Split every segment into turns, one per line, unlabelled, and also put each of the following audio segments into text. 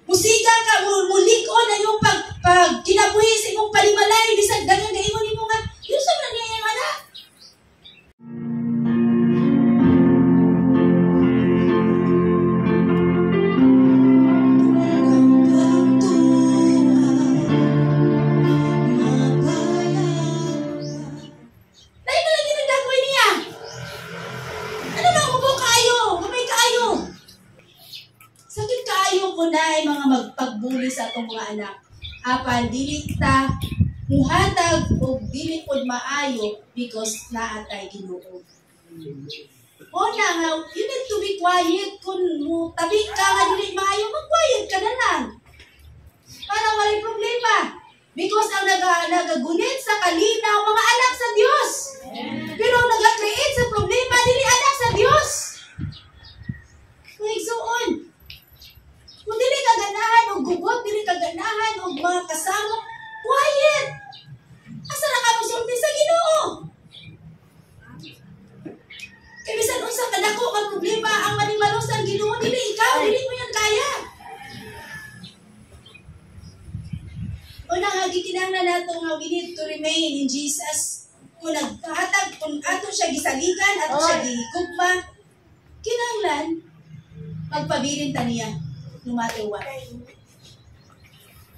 Musiga ka, mulikon na yung pag kinabuhi sa imong palimalay, bisag dagang gaingon imo nga, yun sa man niya yung anak. Dahil ka lagi nagdagoy niya. Ano na ubo kayo? Gamay kayo. Sakit kayo ko na ay mga magpagbuli sa atong mga anak. Apan, dili ta muhatag o dili pod maayo because naatay Ginoo. O na nga, you need to be quiet. Kung tabi ka nga dili maayo, mag-quiet ka na lang. Para walay problema. Because ang nagagunit sa kalinaw, mga anak sa Diyos. Pero ang nag-create sa problema, dili anak sa Diyos. Ngayon, kung dili ka ganahan o gugot, dili ka ganahan o mga kasama, quiet! Asa na ka musulti sa Ginoo? Kaya bisan unsa kadako ang problema ang manimalos ang Ginoo, dili ikaw, dili mo yan kaya. Una nga gikinahanglan nato nga we need to remain in Jesus. Kung nagkahatag, kung ato siya gisaligan, ato siya gihigugma, kinahanglan magpabilin ta niya. No matter what.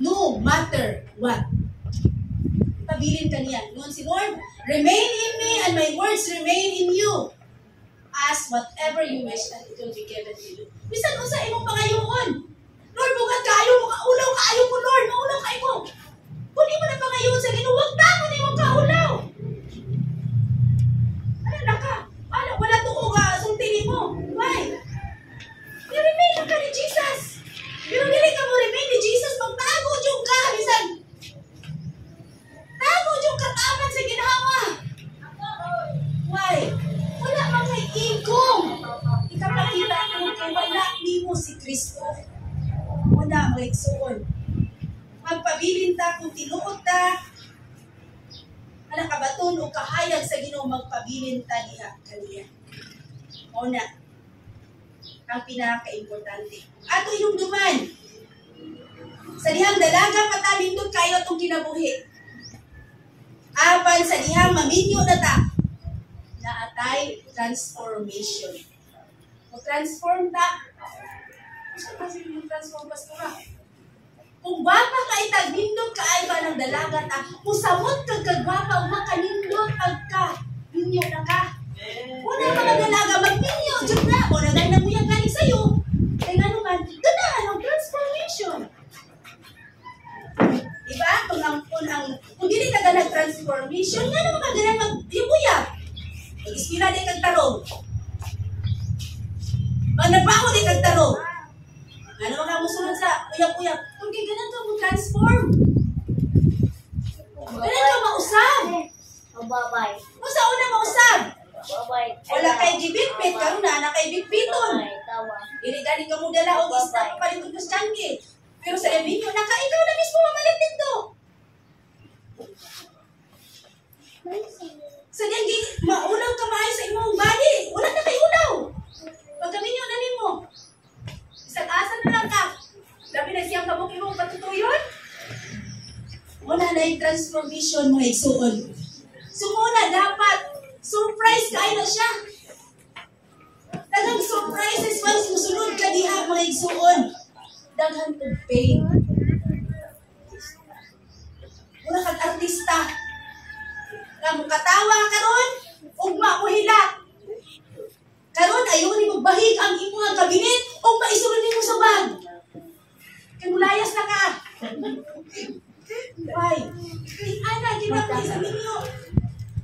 No matter what. Pabilin ka niya. Noon si Lord, remain in me and my words remain in you. Ask whatever you wish and it will be given to you. Bisan mo sa imong pangayoon. Lord, bukat kayo, ulaw kayo ko, Lord. Maulaw kayo ko. Kung di mo na pangayoon sa Ginoo, huwag na mo na imong kaulaw. Ano na ka? Ano, wala tuko ka, sultinin mo. Why? I-remain ka ni Jesus. Pero dili ka mo remain ni Jesus, magtago diyong ka, bisan. Tago diyong kataman sa ginawa. Why? Wala mang kay igong. Ikapakita ko kay wala ni mo si Kristo. Wala may igsoon. Magpabilin ta kung tinuod ta. Anak kabaton o kahayag sa Ginoo, magpabilin ta diha kaniya. Una, ang pinaka-importante. Ato yung duman. Sa dihang dalaga, patalindot kayo itong kinabuhi. Apan sa dihang maminyo na ta, naatay transformation. Mag-transform ta. Gusto kasi yung transform, pastora. Kung gwapa ka itag, nindot ka ay ba ng dalaga ta, musamot kag kagwapa, umakanindot pagka, minyo na ka. Una mga dalaga, magminyo, dyan na. O naganda mo yan galing sa'yo. Kaya nga naman, ganahan ang transformation. Diba? Kung hindi ka nag-transformation, nga naman ka ganang mag-ibuyab. Mag-ispira din kag tarong. Pag nagbaho din kag tarong. Ano mga musunod sa uyab-uyab? Kung kaya ganun ka mo-transform. Ganun ka mausap.
Bye-bye.
Kung sa una mausap.
Bye-bye.
Wala kay gibitbit, karon na kay bitbiton. Dili galing ka mo dala og isda pa palibot sa tangke. Pero sa ebinyo naka ikaw na mismo mamalit dito. Sa diyang maulaw ka maayo sa imong body. Wala na kay ulaw. Pagkaminyo na nimo. Isang asa na lang ka. Labi na siyang kabuk imong patutuyon. Wala na yung transformation mga igsuon. So muna dapat surprise kayo na siya. Daghang surprises once musunod ka diha mga igsuon. Daghang to pain. Wala kang artista. Kamu katawa karon, ugma mo hila. Karon ayaw ni magbahig ang imong kabinet ug maisulod nimo sa bag. Kay mulayas na ka. Why? Kay ana ginapay sa ninyo.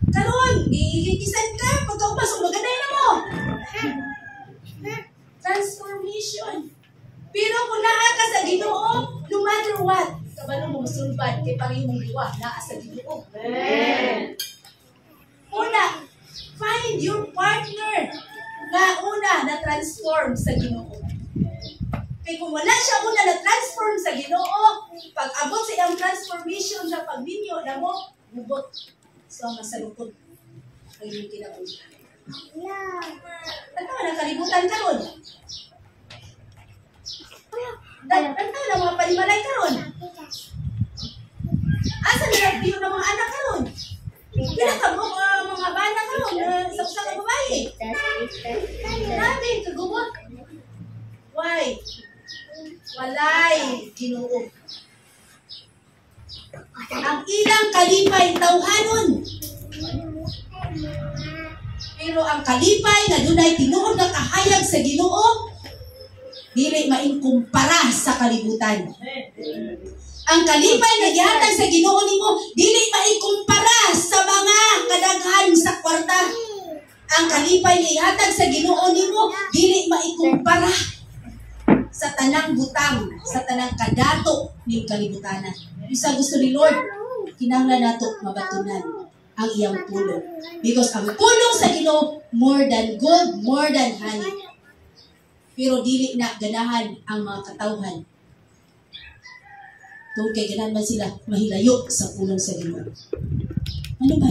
Karon, gigikisan ka pagkaupasok maganay na mo. Transformation. Pero kung naa ka sa Ginoo, no matter what, kabalo mo masulbad kay parehong liwa naa sa Ginoo. Amen. Una, find your partner na una na-transform sa Ginoo. Kaya kung wala siya una na-transform sa Ginoo, pag abot sa iyang transformation sa pagminyo na mo, bubot. So, masalukod. Ang iyong kinabuhi. Ano na kalibutan ka ron? Dantaw na mga palimalay karon. Asa na nagbiyo ng mga anak karon? Pila ka mo mga bana karon sa usa ka babae. Grabe, kagubot. Why? Walay, Ginoo. Ang ilang kalipay tawhanon. Pero ang kalipay nga dunay tinuod nga kahayag sa Ginoo, dili maingkumpara sa kalibutan. Ang kalipay nga gihatag sa Ginoo nimo, dili maingkumpara sa mga kadaghan sa kwarta. Ang kalipay nga ihatag sa Ginoo nimo, dili maingkumpara sa tanang butang, sa tanang kadato ning kalibutanan. Bisa gusto ni Lord, kinahanglan nato mabatunan ang iyang pulong. Because ang pulong sa Ginoo more than gold, more than honey. Pero dili na ganahan ang mga katawhan. Tungkol kay ganahan man sila mahilayo sa pulong sa Ginoo. Ano ba?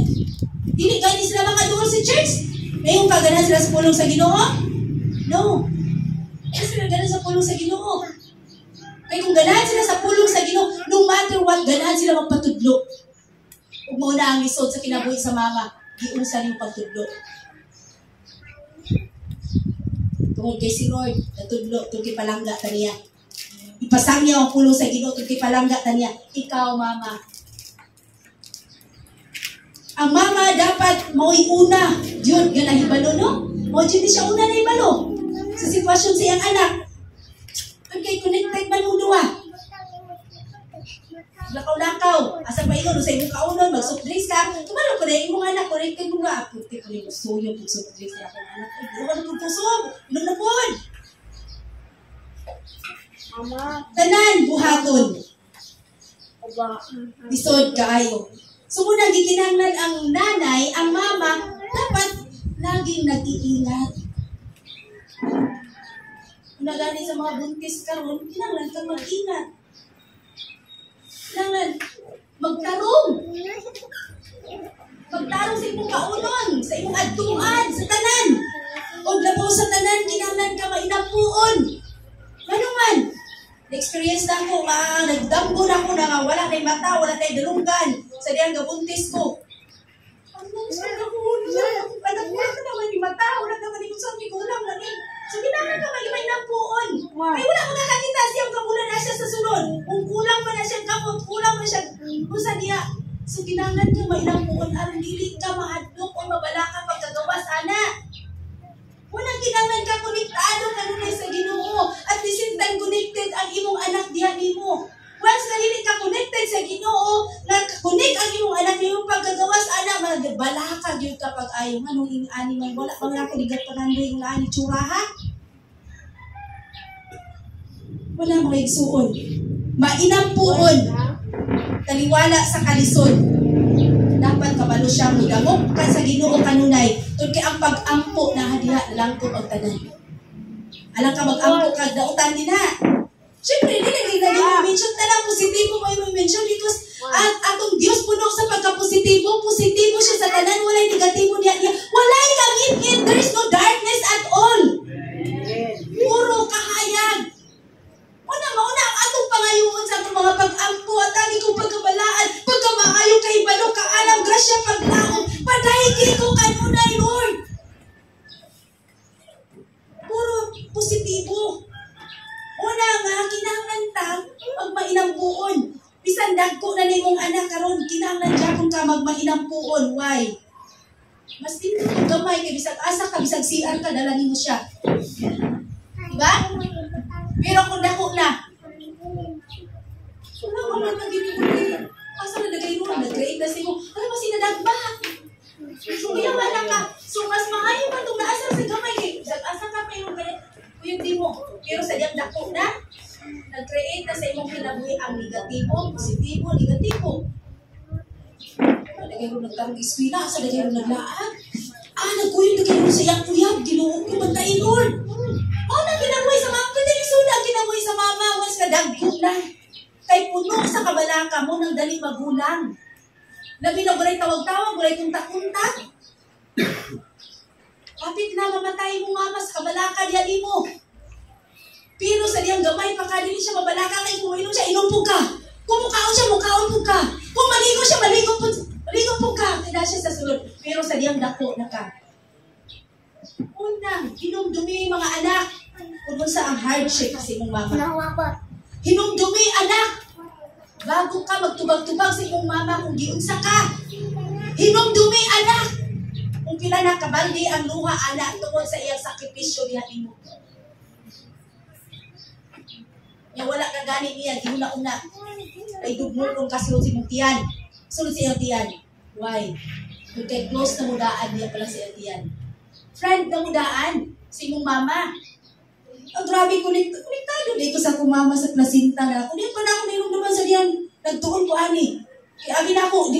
Dili gani sila makaduol sa church? Mayroong kaganahan sila sa pulong sa Ginoo? No. Kasi sila ganahan sa pulong sa Ginoo. Kaya kung ganahan sila sa pulong sa Ginoo, no matter what, ganahan sila magpatudlo. Kung muna ang lisod sa kinabuhi sa mama, giunsan yung pagtudlo. Tungkol kay si Lord, natudlo, tungkol kay palangga ta niya. Ipasang niya ang pulong sa Ginoo, tungkol kay palangga ta niya. Ikaw, mama. Ang mama dapat mao'y una. Diyon, ganang ibalo, no? O, diyon siya una na ibalo. Sa sitwasyon sa iyang anak. Kay connected man mo duwa. Lakaw-lakaw. Asa pa ingon, sa imong kaunon, mag-soft drinks ka. Tumalo ko na imong anak, connected mo nga. Puti ko rin, suyo kung soft drinks na akong anak. Buka na kong pusog. Inom na po. Tanan, buhaton. Isod kaayo. So muna, gikinanglan ang nanay, ang mama, dapat laging nag-iingat. Nagani sa mga buntis karon, kinahanglan kang mag-ingat. Kinahanglan magtarong. Magtarong sa imong kaunon, sa imong adtuan, sa tanan. Og labaw sa tanan, kinahanglan ka mainapuon. Ano man? Na-experience na ako, nagdambo na ako na nga, wala tayong mata, wala tayong dalunggan. Sa diyang gabuntis ko. Ano sa kahulan? Anak mo ka naman yung mata, wala naman yung sabi ko lang lagi. So, kinahanglan ka maging mainapuon. Ay, wala mga kakita siyang kabulan na siya sa sunod. Kung kulang pa na siyang kapot, kulang pa siya, kung sa diya. So, kinahanglan ka mainapuon, aron dili ka mahadlok o mabala ka pagkagawas, ana. Unang kinahanglan ka konektado kanunay sa Ginoo. At the same time, connected ang imong anak diha nimo. Once na dili ka connected sa Ginoo, na-connect ang imong anak nimo pagkagawas, ana, magbala ka gyud kapag ayaw manong ing ani man wala pang ako ligat panandoy ing ani tsura ha. Wala mga igsuon. Mainampuon. Taliwala sa kalisod. Dapat kabalo siya mudamok ka sa Ginoo kanunay. Tungkol ang pag-ampo na hadiha langkot og tanan. Alang ka mag-ampo ka dautan din ha. Siyempre, hindi na mention tanang positibo mo i-mention because at atong Diyos puno sa pagka-positibo, positibo siya sa tanan, walay negatibo niya. Walay langit, there is no darkness at all. Puro kahayag. Mauna ang atong pangayuon sa atong mga pag-ampo at lagi kong pagkabalaan, pagkamaayo kay balo ka alam, grasya paglaom, padahigi ko kanunay, Lord. Puro positibo. Una nga, kinahanglan ta magmainampuon. Bisan dagko na nimong anak karon, kinahanglan siya kung ka magmainampuon. Why? Mas dito kung gamay, kay bisag asa ka, bisag CR ka, dala nimo siya. Diba? Pero kung dako na, wala mo na nag-iniguli. Asa na nagay mo, nag-create na siya mo. Ano ba sinadagba? So, kaya wala ka. So, mas maayo pa itong naasar sa gamay. Kay bisag asa ka pa yung yung di mo. Pero sa diyang dako na, nag-create na sa imong kinabuhi ang negatibo, positibo, negatibo. Nagay mo nagtarong iskwila, sa nagay mo naglaan. Nagkuyog sa iyang uyab, ginuog ko bantayin, Lord. Na kinabuhi sa mama, pwede rin suna kinabuhi sa mama, once ka dagko na. Kay puno sa kabalaka mo ng dali magulang. Labi na walay tawag-tawag, walay kuntak-kuntak. Kapit na mamatay mo mama sa kabalaka diyan mo. Pero sa diyang gamay pa ka, dili siya mabalaka kay kung inom siya, inom po ka. Kung mukaon siya, mukaon po ka. Kung maligo siya, maligo po ka. Kaya siya sa sulod. Pero sa diyang dako na ka. Unang, hinumdumi mga anak. Kung sa ang hardship sa imong mama. Hinumdumi anak. Bago ka magtubag-tubag sa imong mama kung giunsa ka. Hinumdumi anak. Kung pila na kabandi ang luha anak tungkol sa iyang sakripisyo niya imo. Nga wala ka gani niya, giuna-una. Ay dugmulong ka sulod sa imong tiyan. Sulod sa iyang tiyan. Why? Kung kay close na mudaan niya pala sa iyang tiyan. Friend na mudaan sa imong mama. Oh, grabe, konektado dito sa kumama sa plasinta na ako. Di pa na ako nilong naman sa diyan. Nagtuon ko ani. Kaya agin ako,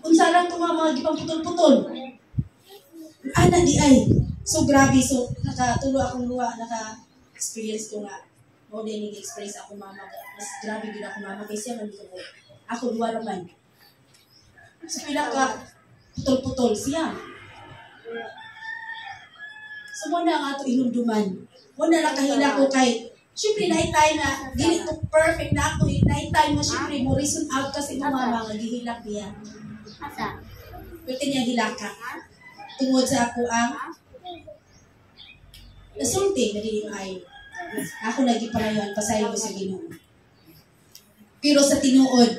unsa lang itong mga gipang putol-putol. Ana di ay. So grabe, so nakatulo akong luwa, naka-experience ko nga. Mo din experience ako mama. Mas grabe din ako mama kasi man ko. Ako duwa naman. So pila ka putol-putol siya. So mo na nga ito inumduman. Mo na lang kahila ko kay siyempre naitay na dili to perfect na ako. Naitay mo siyempre mo reason out kasi mo mama nga gihilak niya.
Asa?
Pwede niya hilaka. Tungod sa ako ang nasulti na dili ay. Ako nagipalayon, pasayo sa Ginoo. Pero sa tinuod,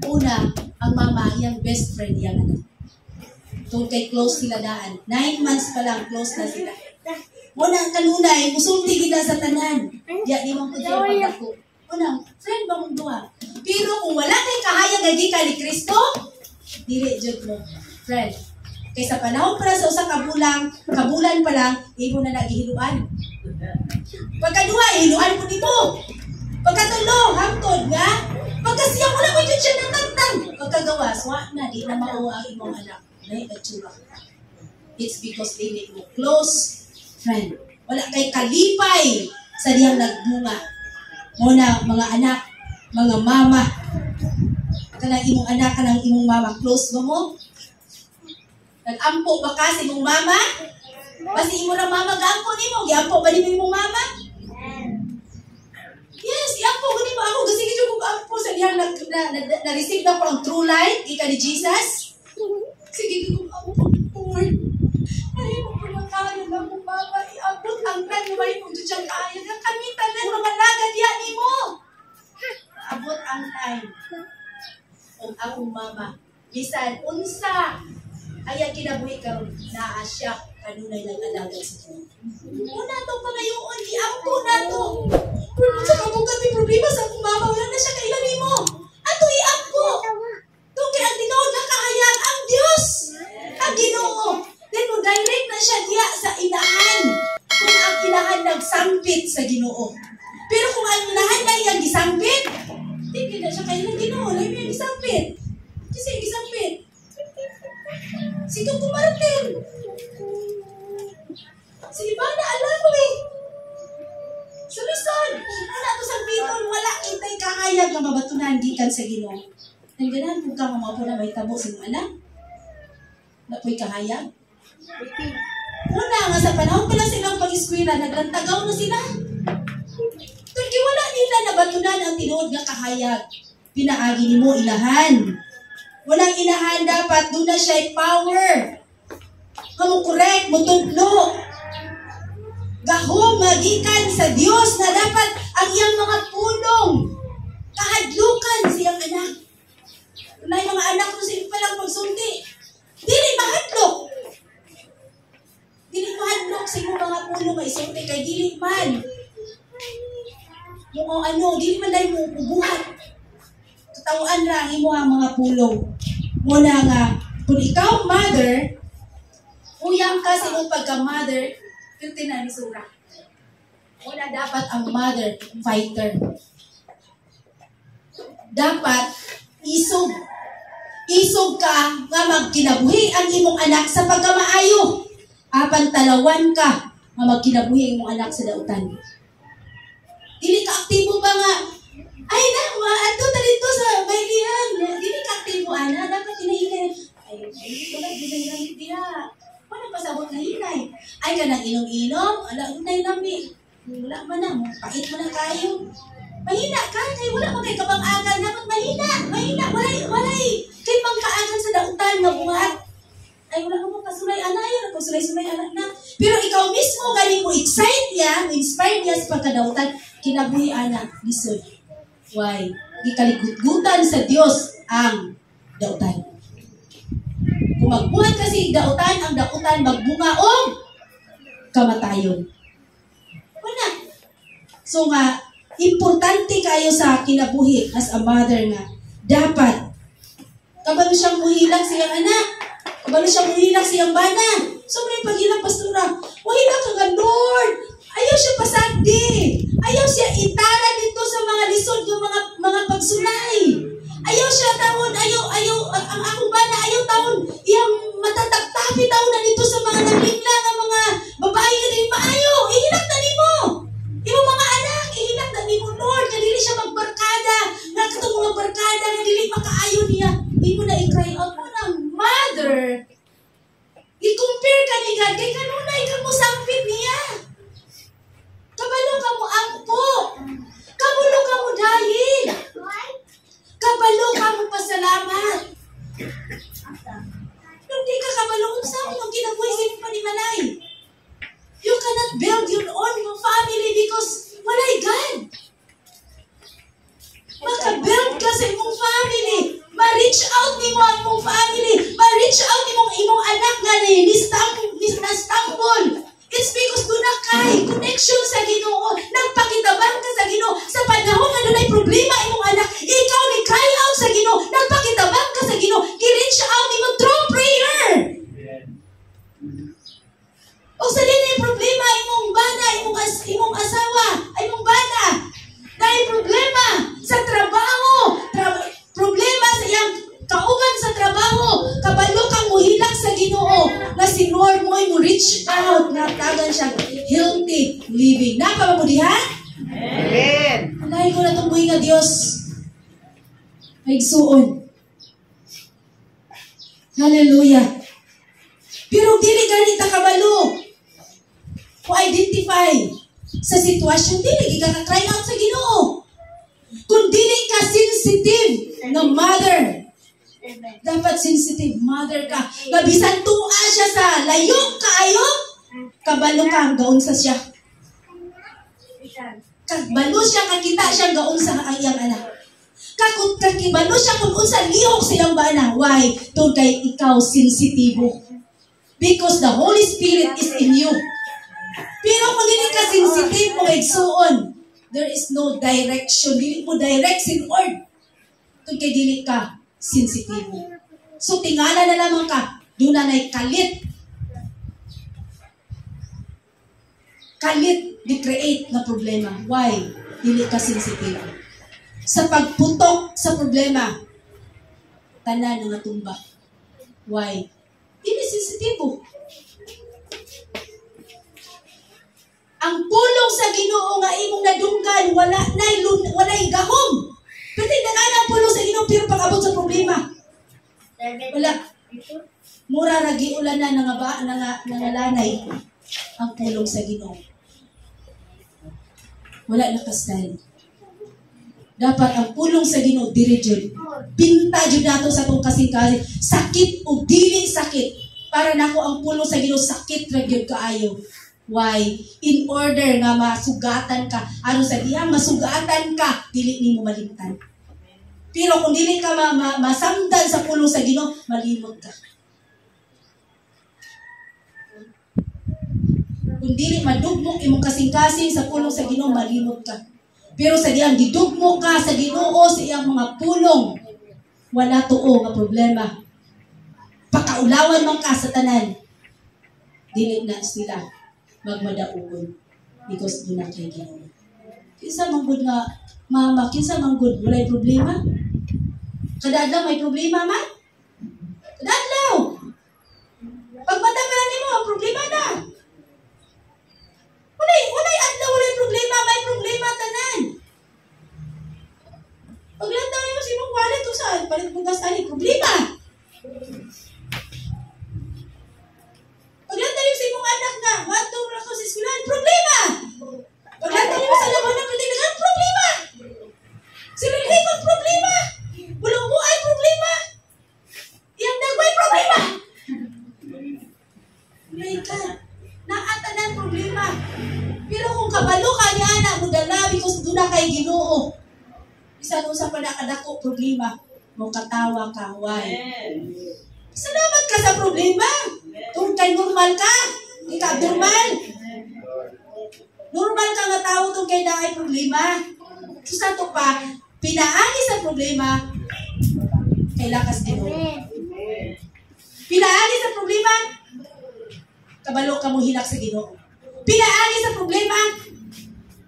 una, ang mama, yung best friend yung anak. Tungkol kay close sila daan. 9 months pa lang, close na sila. Muna, kanunay, musulti kita sa tanan. Diya, di mong kudya yung pagdako. Una, friend ba mong duwa? Pero kung wala kay kahayag agi ka ni Kristo, dili, jud mo. Friend, kaysa panahon pa sa usang kabulan pa lang, ibo na nagihiluan. Pagkaduha, hiluan po nimo. Pagkatulo, hangtod nga. Pagkasiya mo na mo yun siya ng tantang. Pagkagawas, wa na, di na mauwa ang imong anak. Dahil nagsura. It's because they make mo close friend. Wala kay kalipay sa diyang nagbunga. Muna, mga anak, mga mama. Kanang imong anak, kanang imong mama, close ba mo? Nag-ampo ba ka sa imong mama? Basi imo na mama gaampo nimo, giampo ba nimo imong mama? Yes, iampo gani mo ako kasi gid ko ampo sa diha na-receive na ko ang true light ika ni Jesus. Sige ko ampo Lord. Ay mo pala kaya na mo mama iabot ang plan mo ay kung diyan kaya nga kami tanan mga laga diha nimo. Abot ang time. Ang akong mama bisan unsa ay kinabuhi karon naa siya kanunay ng alaga sa Ginoo. Una to pangayoon iampo na to. Pero sa kabugat may problema sa akong mama wala na siya kailan nimo. Ato iampo. Tungkay ang tinuod nga kahayag ang Dios. Ang Ginoo. Then mo direct na siya diya sa inahan. Kung ang inahan nagsampit sa Ginoo. Pero kung ang inahan na iyang gisampit, hindi na siya kailan Ginoo. Lain niya gisampit. Kasi gisampit. Sige ko Martin. Si Ivana, alam mo eh. Sulisan. Wala to sa biton. Wala kita'y kahayag na mabatunan gikan sa Ginoo. Nangganan kung ka mga po na may tabo sa mga anak. Na po'y kahayag. Una nga sa panahon pa lang silang pag-eskwela, naglantagaw na sila. Turki wala nila nabatunan ang tinuod nga kahayag. Pinaagi ni mo ilahan. Walang ilahan dapat, doon na siya power. Kamu correct, mutudlo. Gahom, magikan sa Diyos na dapat ang iyang mga pulong. Kahadlukan siyang anak. May mga anak kung sino palang magsulti. Dili mahadlok. Dili mahadlok sa iyong mga pulong may sulti kay dili man. Yung ano, dili man dahil mo ubuhat. Katawaan lang imo ang mga pulong. Muna nga, kung ikaw mother, uyang ka sa iyong pagka-mother, yung tinamisura. Muna dapat ang mother, fighter. Dapat, isog. Isog ka nga magkinabuhi ang imong anak sa pagkamaayo. Apan talawan ka nga magkinabuhi ang imong anak sa dautan. Dili ka aktibo ba nga, ay na, ato talito sa baylihan. Dili ka aktibo, ana. Dapat hinahinay. Ay, wala, hinahinay diya. Wala pasabot na hinay. Ay, ka nang inom-inom. Ala, unay lami. Wala man na. pait mo na kayo. Mahina ka, kay wala mo kay kabang-agan, dapat mahina, walay, kay pangkaagan sa dautan nga buhat. Ay, wala ko kasulay anak, yun, kasulay-sulay anak na. Pero ikaw mismo, galing mo excite niya, inspired niya sa pagkadautan, kinabuhi anak, listen. Why? Ikaligutgutan sa Diyos ang dautan. Kung magbuhat kasi dautan, ang dautan magbunga o kamatayon. Wala. So nga, importante kayo sa kinabuhi as a mother nga. Dapat, kabalo siyang muhilang siyang anak. Kabalo siyang muhilang siyang bana. Sobrang paghilang, pastora. Muhilang ka nga, Lord. Ayaw siya pasagdi. Ayaw siya itala dito sa mga lisod yung mga pagsulay. Ayaw siya taon, ang akong bana, ayaw taon, yung matatagtapi taon na dito sa mga naglimlang ang mga babae nga din maayo. Ihinak na ni mo. Yung mga anak, ihinak na ni mo, Lord. Nga dili siya magbarkada. Nga katong mga barkada, nga dili makaayo niya. Hindi mo na i-cry out mo ng mother. I-compare ka ni God. Kay kanunay ka mo sampit niya. Kabalo ka mo angko. Kabalo ka mo dahil. Kabalo ka mo pasalamat. Nung di ka kabalo, unsa mo ang kinabuhi sa imong panimalay. You cannot build your own family because walay God. Maka-build ka sa imong family. Ma-reach out ni mo ang imong family. Ma-reach out ni imong anak nga nastambol. It's because doon na kay connection sa Ginoo. Nagpakitabang ka sa Ginoo. Sa panahon nga doon ay problema imong anak, ikaw ni cry out sa Ginoo. Nagpakitabang ka sa Ginoo. I-reach out ni mo through prayer. O sa din yung problema imong bana, imong asawa, imong bana. Dahil problema sa trabaho, problema sa iyang kauban sa trabaho, kabalo kang muhilak sa Ginoo na si Lord mo reach out na tagan siya healthy living. Napa mo diha?
Amen.
Alay ko na itong buhay nga Diyos. Maigsuon. Hallelujah. Pero dili ganit na kabalo. Kung identify sa sitwasyon, dili ka cry out sa Ginoo. Kung dili ka sensitive na mother, dapat sensitive mother ka. Gabisan tuwa siya sa layok kaayo, kabalo ka, gaon sa siya. Kabalo siya, kakita siya, gaon sa iyang anak. Kakibalo siya kung unsa lihok sa iyang bana. Why? Doon kay ikaw sensitibo. Because the Holy Spirit is in you. Pero kung dili ka sensitive mo igsuon, there is no direction. Dili mo direct si Lord. Doon kay dili ka sensitibo. So tingala na lamang ka, doon na kalit. Kalit di-create na problema. Why? Dili ka sensitive. Sa pagputok sa problema, tanan nga tumba. Why? Dili sensitibo. Ang pulong sa Ginoo nga imong nadunggan, walay gahom. Pero ang pulong sa Ginoo pero pag-abot sa problema. Wala. Mura ragi ulan na nangalanay ang pulong sa Ginoo. Wala na kastan. Dapat ang pulong sa Ginoo diri jud. Pinta jud nato sa tong kasing-kasing. Sakit o dili sakit. Para nako ang pulong sa Ginoo sakit ra gyud kaayo. Why? In order nga masugatan ka. Ano sa dihang masugatan ka, dili nimo malimtan. Pero kung dili ka masamdan sa pulong sa Ginoo, malimot ka. Kung dili madugmok imong kasing-kasing sa pulong sa Ginoo, malimot ka. Pero sa dihang gidugmok ka sa Ginoo sa iyang mga pulong, wala tuo nga problema. Pakaulawan man ka sa tanan, dili na sila magmadaogon because doon na kay Ginoo. Kinsa man gud nga mama, kinsa man gud walay problema? Kadadlaw may problema man? Kadadlaw. Pag matagal nimo ang problema na. Walay adlaw walay problema, may problema tanan. Pag lantaw nimo si mong wallet to saan palit bugas ani problema. Pag lantaw nimo si mong anak na, watong ra ko sa eskwelahan, problema. Pag lantaw nimo sa labanan kay Ginoo. Bisan unsa pa nakadako problema, mo katawa ka, why? Salamat ka sa problema. Kung kay normal ka, di ka abnormal. Normal ka nga tao kung kay naay problema. So sa to pa, pinaagi sa problema, kay lakas Ginoo. Pinaagi sa problema, kabalo ka mo hilak sa Ginoo. Pinaagi sa problema,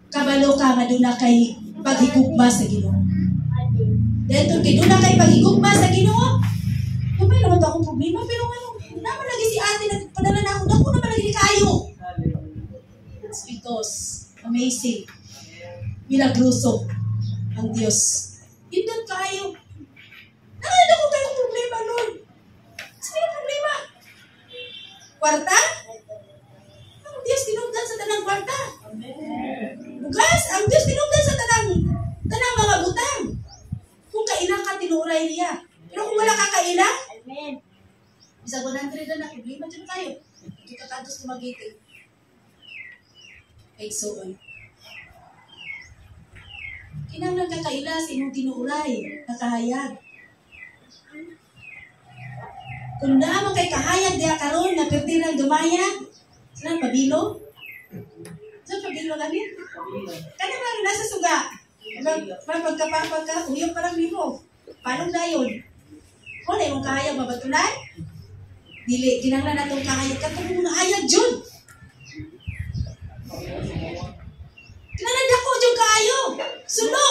kabalo ka maduna kay paghigugma sa Ginoo. Dahil kay duna kay paghigugma sa Ginoo, may naman akong problema, pero naman lagi si ate nagpadala na ako, dako naman lagi kayo. It's because amazing, milagroso ang Diyos. Hindot kayo. Nakala ko kayong problema nun. Sino problema? Kwarta? Ang Diyos tinugdan sa tanang kwarta. Bukas, ang Diyos tinugdan sa tanang mga butang. Kung kailang ka, tinuray niya. Pero kung wala ka kailang, bisa 100 na problema dyan kayo. Hindi ka kantos tumagitin. Ay, so on. Kinang nagkakaila, sinong tinuuray, nakahayag. Kung naman kay kahayag diya karon na pertirang dumaya, saan pabilo? Saan pabilo kami? Kaya naman nasa suga. Pagka, uyong parang limo. Paano na yun? O, na yung kahayag mabatulan? Dili, ginanglan na itong kahayag. Katong mga hayag dyan. Kinananda ko dyan kayo. Sulo.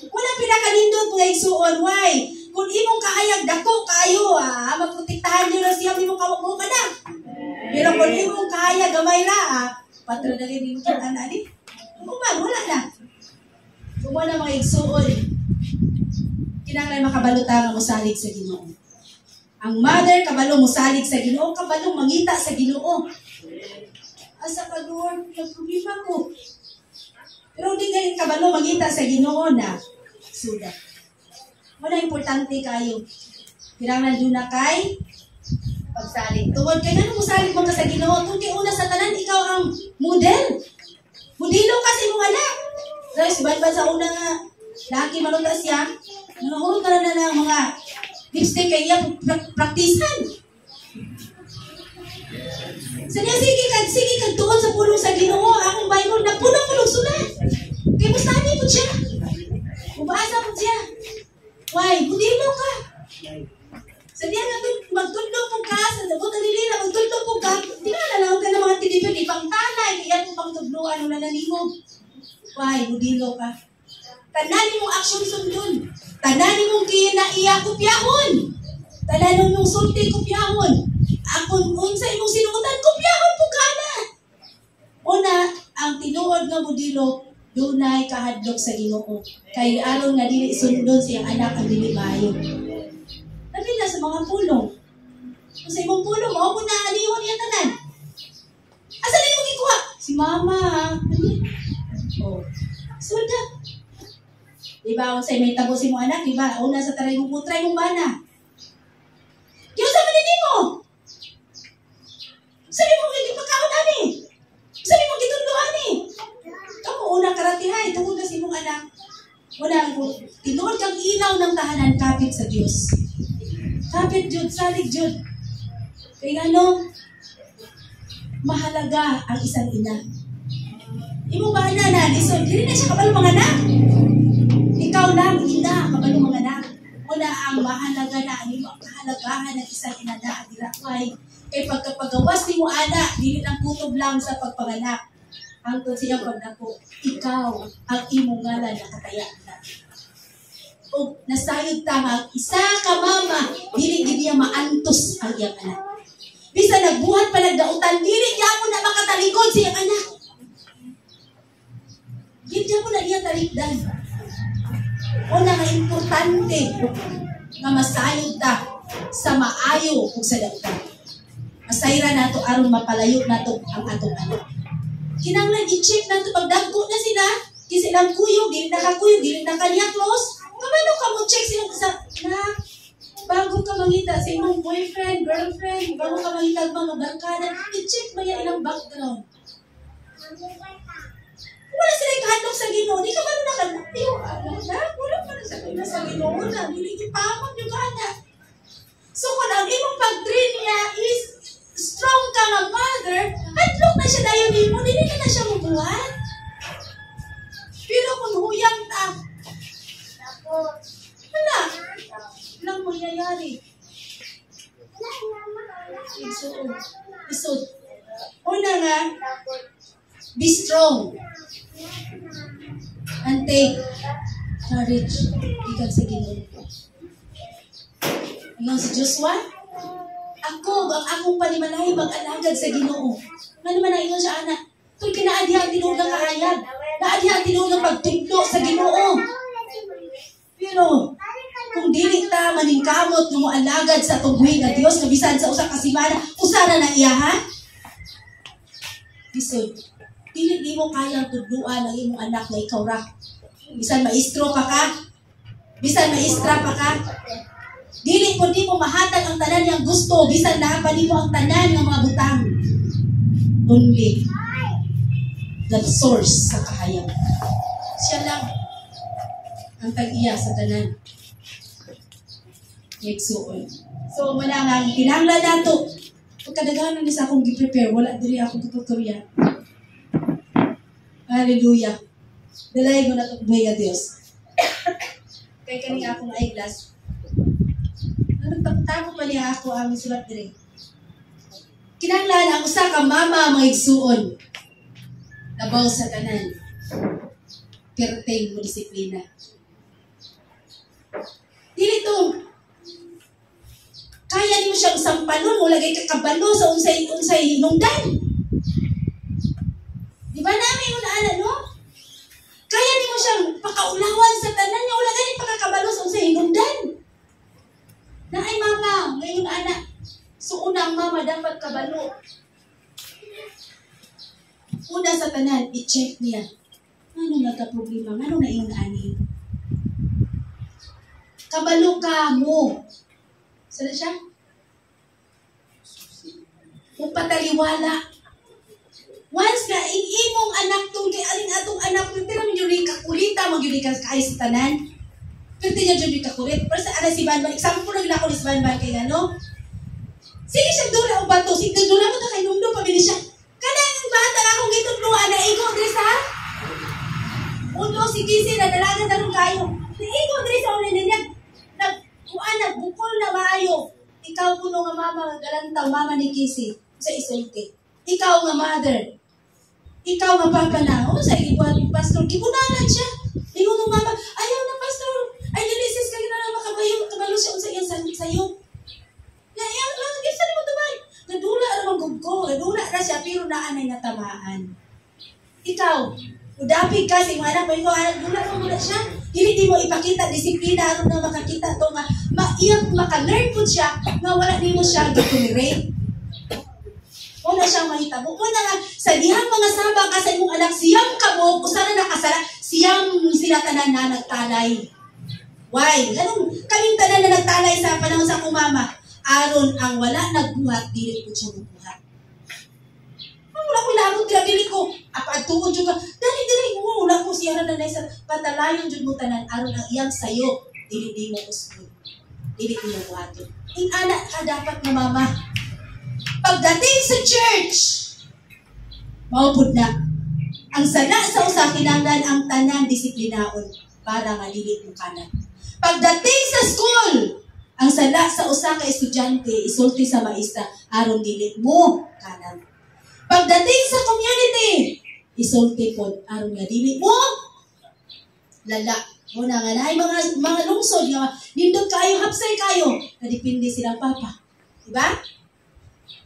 Wala pinakanindot mga igsuon. Why? Kung imong kahayag, dako kayo. Maprotektahan nyo na siya imong kawag ka na. Pero kung imong kahayag, gamay na. Patra na rin imong kita na. Wala na. Kung wala mga igsuon, kinanglan makabalutang mo salig sa Ginoo. Ang mother, kabalo mo salig sa Ginoo, kabalo mangita sa Ginoo. Asa ka, Lord, nagproblema ko. Pero hindi galing kabalo mangita sa Ginoo na suda. Wala importante kayo. Kinanglan doon na kay pagsalig. Tuwod kay nano mo salig mo ka sa Ginoo. Kung di una sa tanan, ikaw ang model. Modelo kasi mong anak. Guys, iba-iba sa una nga, laki manuta siya, nanahulog ka na ng mga lipstick kaya praktisan. Sa niya, sige kag tuon sa pulong sa Ginoo, akong Bible na punong-punong sulat. Kaya mustahan po siya. Ubaasa po siya. Why? Budilo ka. Sa niya nga, magtundong po ka, sa dabot ang nilila, magtundong po ka, di ba nalawag ka ng mga tinipin, ipang tanay, kaya po pang tubluan, ano na nanimog. Why? Budilo ka. Tananin mong aksyon sundon. Tananin mong kinaiya kopyahon. Tananin mong sulti kopyahon. Akong unsa imong sinuotan, kopyahon po ka na. Una, ang tinuod nga budilo, dunay kahadlok sa Ginoo. Kay aron nga dili sundon siyang anak ang dili maayo. Labi na sa mga pulong. Kung sa imong pulong, mao po na alihon niya tanan. Asa na yung gikuha? Si mama. Oh. Suda. Diba, kung sa'yo may tabo si mo anak, diba, una sa taray mong putray mong bana. Kaya sa maninin mo. Sabi mo, hindi pagkaon ani. Sabi mo, gitundluan ni. Kamu, unang karatihay, tungkol na si mong anak. Unang, tinuod kang ilaw ng tahanan, kapit sa Diyos. Kapit Diyod, salig Diyod. Kaya ano, mahalaga ang isang ina. Imo ba na lison? Dili na siya kabalo mga anak. Ikaw lang, ina, kabalo mga anak. Una ang mahalaga na, ang imo ang kahalagahan ng isang ina na adirakay. Kay pagkapagawas ni mo anak, dili lang kutob lang sa pagpanganak. Hangtod siya pagdako, ikaw ang imong ngalan na katayaan na. O nasayod tama, isa ka mama, dili niya maantos ang iyang anak. Bisa nagbuhat pa nagdautan, dili niya mo na makatalikod sa iyang anak. Hindi mo na niya talikdan. O na nga importante nga masayod ta sa maayo kung sa dautan. Masayra na to aron mapalayo na to ang atong anak. Kinanglan i-check na to pagdagko na sila, kisilang kuyog, dili nakakuyog, dili nakanyaklos. Kamano ka mo check silang sa na bago ka mangita sa imong boyfriend, girlfriend, bago ka mangita mga barkada, i-check ba yung ilang background. Wala sila naghandog sa Ginoo, di ka ba nakalayo? Wala pa na sa kayo sa Ginoo na, hindi ipamag yung ana. So kung ang imong pag-train niya is strong ka nga mother, hadlok na siya dayon nimo, dili ka na siya mabuhat. Pero kung huyang ta, wala. Walang mangyayari. Isod. Una nga, be strong. And take courage. Ikaw sa Ginoo. Ngayon si Joshua, ang akong panimalay mag-alagad sa Ginoo. Nga naman ang ingon siya, anak. Ito'y kinaadihan tinuod ng kahayag. Naadihan tinuod ng pagtuglo sa Ginoo. Pero, kung dili ta maningkamot ng alagad sa tungwing na Diyos, na bisan sa usa ka simana, usara na iya, ha? Bisod, dili di mo kayang tudluan ang imong anak na ikaw ra. Bisan maestro pa ka, bisan maestra pa ka, dili po di mo mahatag ang tanan niyang gusto, bisan na pa di mo ang tanan ng mga butang. Only the source sa kahayag. Siya lang ang tag-iya sa tanan. Yeksuon. So, manangang, kinanglan nato. Pagkadaganan ni sa akong gi-prepare, wala dili akong kapagkurya. Hallelujah. Dalay mo na ito, buhay ka Diyos. Kaya kaning akong eyeglass. Nagpagtago pa niya ako ang sulat dire. Kinanglan ang usa ka mama mga igsuon. Labaw sa tanan. Perteng mo disiplina. Dili to. Kaya niyo siyang sampalon o lagay kakabalo sa unsay hinungdan. Di ba namin yung naala, no? Kaya niyo siyang pakaulawan sa tanan niya o lagay pakakabalo sa unsay hinungdan. Na ay mama, ngayon anak. So una ang mama dapat kabalo. Una sa tanan, i-check niya. Ano nagka-problema? Ano na iyong ani? Kabalo ka mo. Sana siya? Kung pataliwala. Once na, imong anak tong kay aling atong anak, pero medyo rin kakulita, magyuli ka kayo sa tanan. Pero di niya dyan kakulit. Pero sa si Banban, example na ako ni si Banban kay ano? Sige siya dula o bato. Sige dula mo na kay Nundo, pabili siya. Kanang bata na akong gitutluan na ikaw, Dres ha? Uno, si Kisi, nadalagan na rin kayo. Ikaw, Dres, sa ulit niya. Nagbukol na maayo. Ikaw puno nga mama, galantaw, mama ni Kisi. Sa isulti. Ikaw nga mother. Ikaw nga papa na. O, sa ibuhat ni pastor. Kibunanan siya. Ikaw nga mama. Ayaw na pastor. Ay, nilisis ka na kabalo siya sa iyang sayo. Ayaw lang. Gisa na mo tumay. Nadula naman gugko. Nadula na siya. Pero naanay na tamaan. Ikaw. Udapig ka sa mga anak mo. Ikaw, nadula mo muna siya. Hindi mo ipakita. Disiplina. Ano na makakita ito nga. Iyang maka-learn po siya na wala din mo siya gitumirate. Una siyang mahitabo. Una nga, sa dihang mga sabang ka sa imong anak, siyang kabog, usara na kasala, siyang sila tanan na nagtalay. Why? Anong kaming tanan na nagtalay sa panahon sa akong mama? Aron ang wala nagbuhat, dili po siya magbuhat. Wala ko labot, dili ko, apatuod yung ka, dali, wala ko siya na sa patalayon yung mo tanan, aron ang iyang sayo, dili mo usbod. Dili mo buhaton. Yung anak ka dapat na mama. Pagdating sa church, maupod na. Ang sana sa usa kinanglan ang tanan disiplinaon para nga dili mo kanan. Pagdating sa school, ang sana sa usa ka estudyante isulti sa maestra aron dili mo kanan. Pagdating sa community, isulti pod aron nga dili mo lala. Muna nga na ay mga lungsod nga nindot kayo, hapsay kayo, nadipindi silang papa. Diba?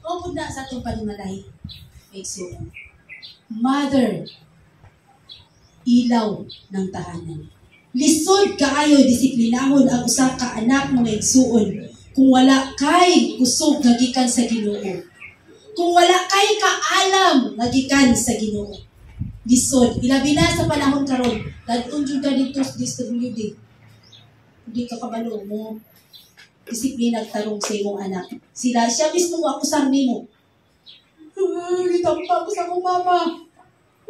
Upod na sa itong panimalay. Mother, ilaw ng tahanan. Lisod kaayo disiplinahon ang usa ka anak mga igsuon. Kung wala kay kusog nga gikan sa Ginoo. Kung wala kay kaalam nga gikan sa Ginoo. Lisod, ilabi na sa panahon karon. Dadun jud ka dito sa DSWD. Hindi ka kabalo mo. Disiplina tarong sa imong anak. Siya mismo ako sa nimo. Itampa ko sa akong mama.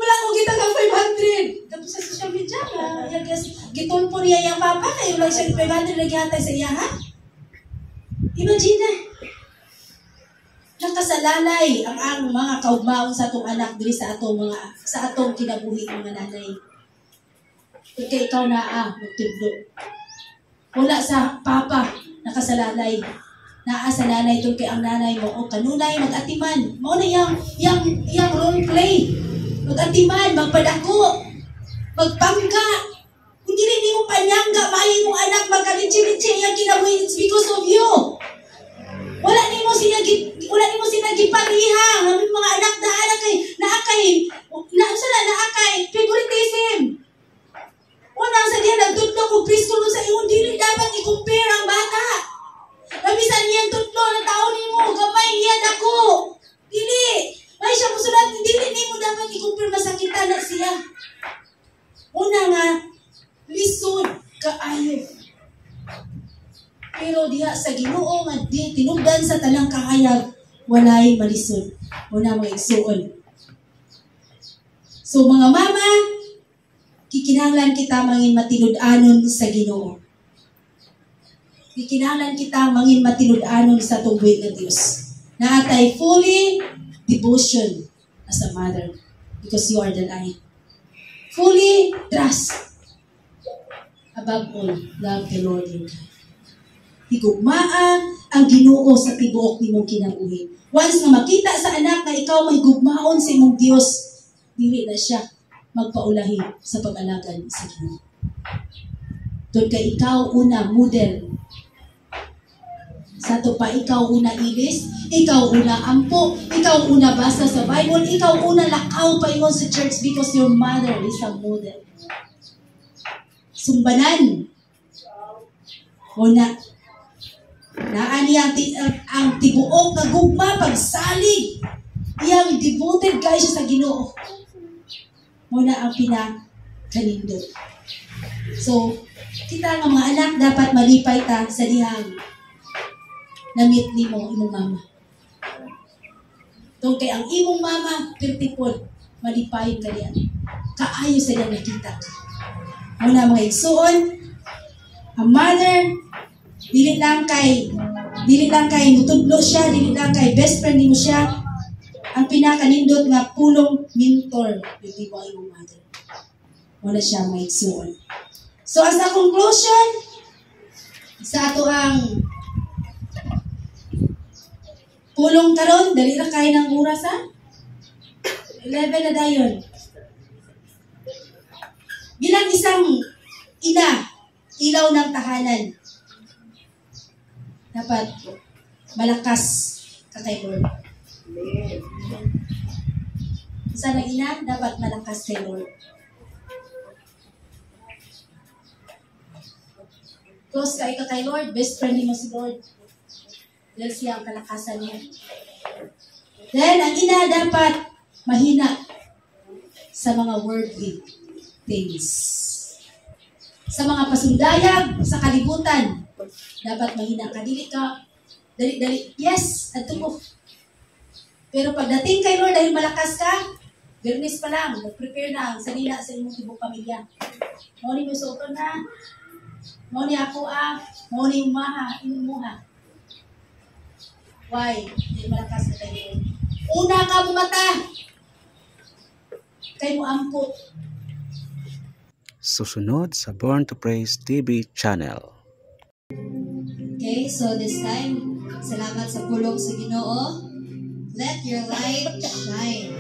Wala ko kita ng 500. Tapos sa social media na, giton po niya yung papa, kayo lang siya 500 lagi hatay sa iya, ha? Imagine na. Nakasalalay ang mga kaugmaon sa atong anak diri sa atong kinabuhi mga nanay. Pagka ikaw na magtudlo. Wala sa papa nakasalalay. Naa sa nanay tungkay ang nanay mo o kanunay mag-atiman. Mao na yang role play. Mag-atiman, magpadako, magpangga. Kung dili nimo panyangga maayo mong anak magkalitsi-litsi yang kinabuhi, it's because of you. Wala nimo siya giparihang ang mga anak naakay favoritism. Unang sa diyan nagtudlo kung Kristo no sa imong dili dapat i-compare ang bata. Labisan niyang tudlo na taon nimo gamay niya dako. Dili. May siya musulat dili nimo dapat i-compare masakitan na siya. Una nga lisod kaayo. Pero diha sa Ginoo nga di tinugdan sa tanang kahayag walay malisod. Una mga igsuon. So mga mama, kikinahanglan kita mangin matinud-anon sa Ginoo. Kikinahanglan kita mangin matinud-anon sa tungbuhi ng Dios. Na atay fully devotion as a mother because you are the light. Fully trust. Above all, love the Lord your God. Higugmaa ang Ginoo sa tibuok nimong kinabuhi. Once nga makita sa anak na ikaw may gugmaon sa imong Dios, dili na siya magpaulahi sa pag-alagad sa Ginoo. Doon kay ikaw una model. Sa to pa ikaw una ilis, ikaw una ampo, ikaw una basa sa Bible, ikaw una lakaw pa ingon sa church because your mother is a model. Sumbanan. Una. Naani ang tibuok na gugma pagsalig. Iyang devoted kayo siya sa Ginoo. Muna ang pinakalindo. So, kita nga mga anak dapat malipay ta sa dihang na-meet ni mo imong mama. Tong kay ang imong mama pertipon malipay ka diyan. Kaayo sa diyan nakita ka. Muna mga igsuon, ang mother dili lang kay mutudlo siya, dili lang kay best friend nimo siya. Ang pinakanindot nga pulong mentor dili mo imong mother. Wala siya maigsuon. So as a conclusion sa ato ang pulong karon, dali ra kay ng oras ha. 11 na dayon. Bilang isang ina, ilaw ng tahanan. Dapat malakas ka kay Lord. Sa ina, dapat malakas kay Lord. Close ka kay Lord, best friend mo si Lord. Dahil siya ang kalakasan niya. Then, ang ina dapat mahina sa mga worldly things. Sa mga pasundayag, sa kalibutan, dapat mahina ka. Dili ka, dali, yes, ato mo. Pero pagdating kay Lord, dahil malakas ka, Bernis pa lang, prepare na ang sanila sa inyong tibok pamilya. Mao ni musuton na, mao ni ako mao ni umaha, inuha. Why? Dahil malakas na kayo. Una ka mo mata. Kay mo ampot.
Susunod sa Born to Praise TV channel.
Okay, so this time, salamat sa pulong sa Ginoo. Let your light shine.